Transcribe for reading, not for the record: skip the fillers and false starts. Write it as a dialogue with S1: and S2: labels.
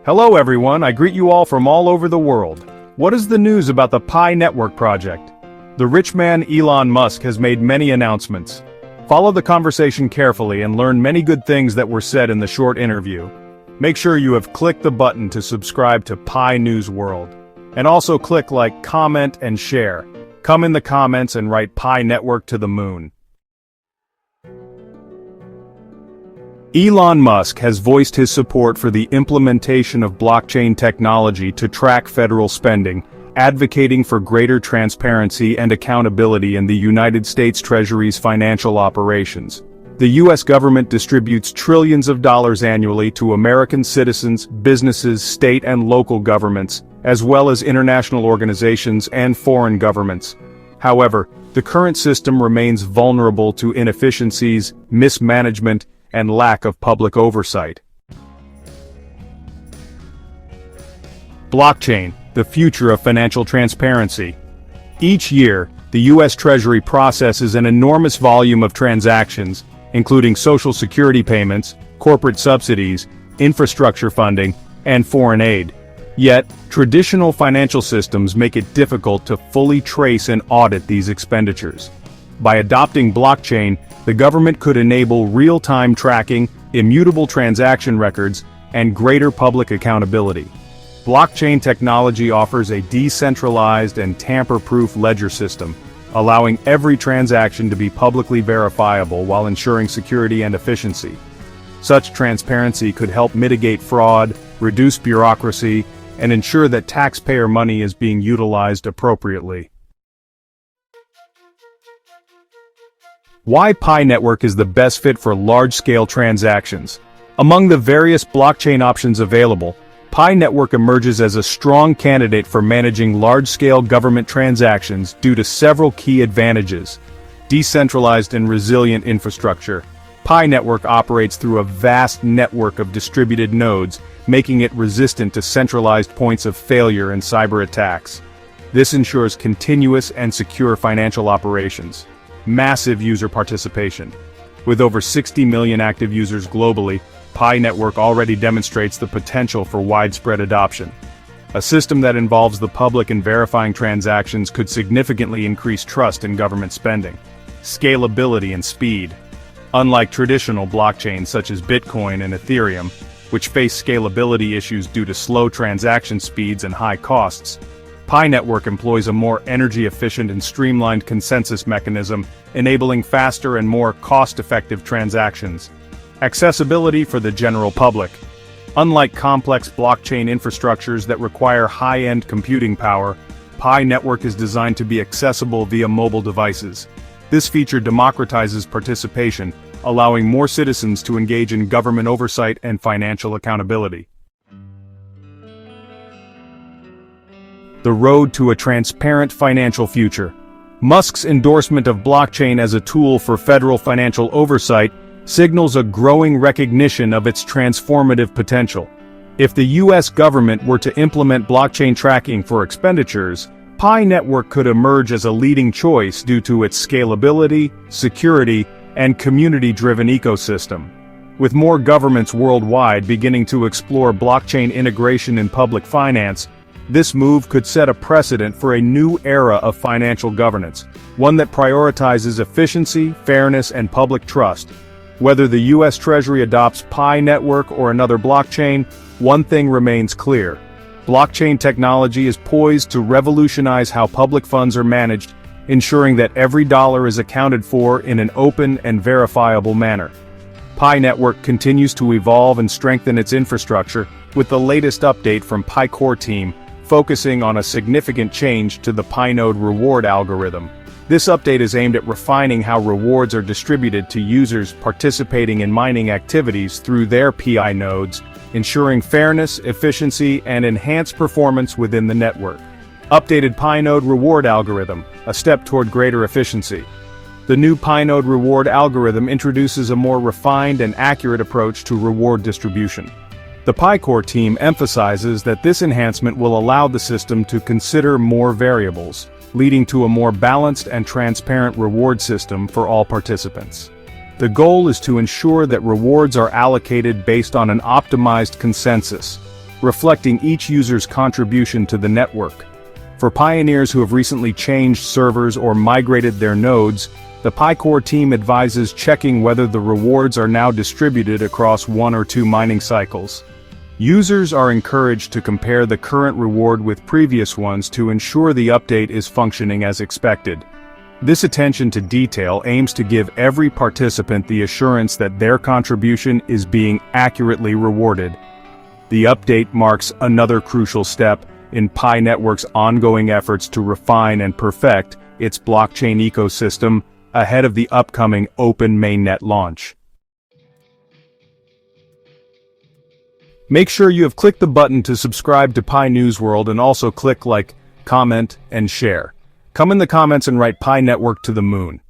S1: Hello everyone, I greet you all from all over the world. What is the news about the PiNetwork project? The rich man Elon Musk has made many announcements. Follow the conversation carefully and learn many good things that were said in the short interview. Make sure you have clicked the button to subscribe to Pi News World. And also click like, comment, and share. Come in the comments and write PiNetwork to the moon. Elon Musk has voiced his support for the implementation of blockchain technology to track federal spending, advocating for greater transparency and accountability in the United States Treasury's financial operations. The U.S. government distributes trillions of dollars annually to American citizens, businesses, state and local governments, as well as international organizations and foreign governments. However, the current system remains vulnerable to inefficiencies, mismanagement, and lack of public oversight. Blockchain, the future of financial transparency. Each year, the U.S. Treasury processes an enormous volume of transactions, including Social Security payments, corporate subsidies, infrastructure funding, and foreign aid. Yet, traditional financial systems make it difficult to fully trace and audit these expenditures. By adopting blockchain, the government could enable real-time tracking, immutable transaction records, and greater public accountability. Blockchain technology offers a decentralized and tamper-proof ledger system, allowing every transaction to be publicly verifiable while ensuring security and efficiency. Such transparency could help mitigate fraud, reduce bureaucracy, and ensure that taxpayer money is being utilized appropriately. Why PiNetwork is the best fit for large-scale transactions. Among the various blockchain options available, PiNetwork emerges as a strong candidate for managing large-scale government transactions due to several key advantages. Decentralized and resilient infrastructure. PiNetwork operates through a vast network of distributed nodes, making it resistant to centralized points of failure and cyber attacks. This ensures continuous and secure financial operations. Massive user participation. With over 60 million active users globally, PiNetwork already demonstrates the potential for widespread adoption. A system that involves the public in verifying transactions could significantly increase trust in government spending. Scalability and speed. Unlike traditional blockchains such as Bitcoin and Ethereum, which face scalability issues due to slow transaction speeds and high costs, PiNetwork employs a more energy-efficient and streamlined consensus mechanism, enabling faster and more cost-effective transactions. Accessibility for the general public. Unlike complex blockchain infrastructures that require high-end computing power, PiNetwork is designed to be accessible via mobile devices. This feature democratizes participation, allowing more citizens to engage in government oversight and financial accountability. The road to a transparent financial future. Musk's endorsement of blockchain as a tool for federal financial oversight signals a growing recognition of its transformative potential. If the U.S. government were to implement blockchain tracking for expenditures, PiNetwork could emerge as a leading choice due to its scalability, security, and community-driven ecosystem. With more governments worldwide beginning to explore blockchain integration in public finance, this move could set a precedent for a new era of financial governance, one that prioritizes efficiency, fairness, and public trust. Whether the U.S. Treasury adopts PiNetwork or another blockchain, one thing remains clear. Blockchain technology is poised to revolutionize how public funds are managed, ensuring that every dollar is accounted for in an open and verifiable manner. PiNetwork continues to evolve and strengthen its infrastructure, with the latest update from PiCore team, focusing on a significant change to the PiNode reward algorithm. This update is aimed at refining how rewards are distributed to users participating in mining activities through their PI nodes, ensuring fairness, efficiency, and enhanced performance within the network. Updated PiNode reward algorithm, a step toward greater efficiency. The new PiNode reward algorithm introduces a more refined and accurate approach to reward distribution. The PiCore team emphasizes that this enhancement will allow the system to consider more variables, leading to a more balanced and transparent reward system for all participants. The goal is to ensure that rewards are allocated based on an optimized consensus, reflecting each user's contribution to the network. For pioneers who have recently changed servers or migrated their nodes, the PiCore team advises checking whether the rewards are now distributed across 1 or 2 mining cycles. Users are encouraged to compare the current reward with previous ones to ensure the update is functioning as expected. This attention to detail aims to give every participant the assurance that their contribution is being accurately rewarded. The update marks another crucial step in PiNetwork's ongoing efforts to refine and perfect its blockchain ecosystem ahead of the upcoming open mainnet launch. Make sure you have clicked the button to subscribe to Pi News World and also click like, comment, and share. Come in the comments and write PiNetwork to the moon.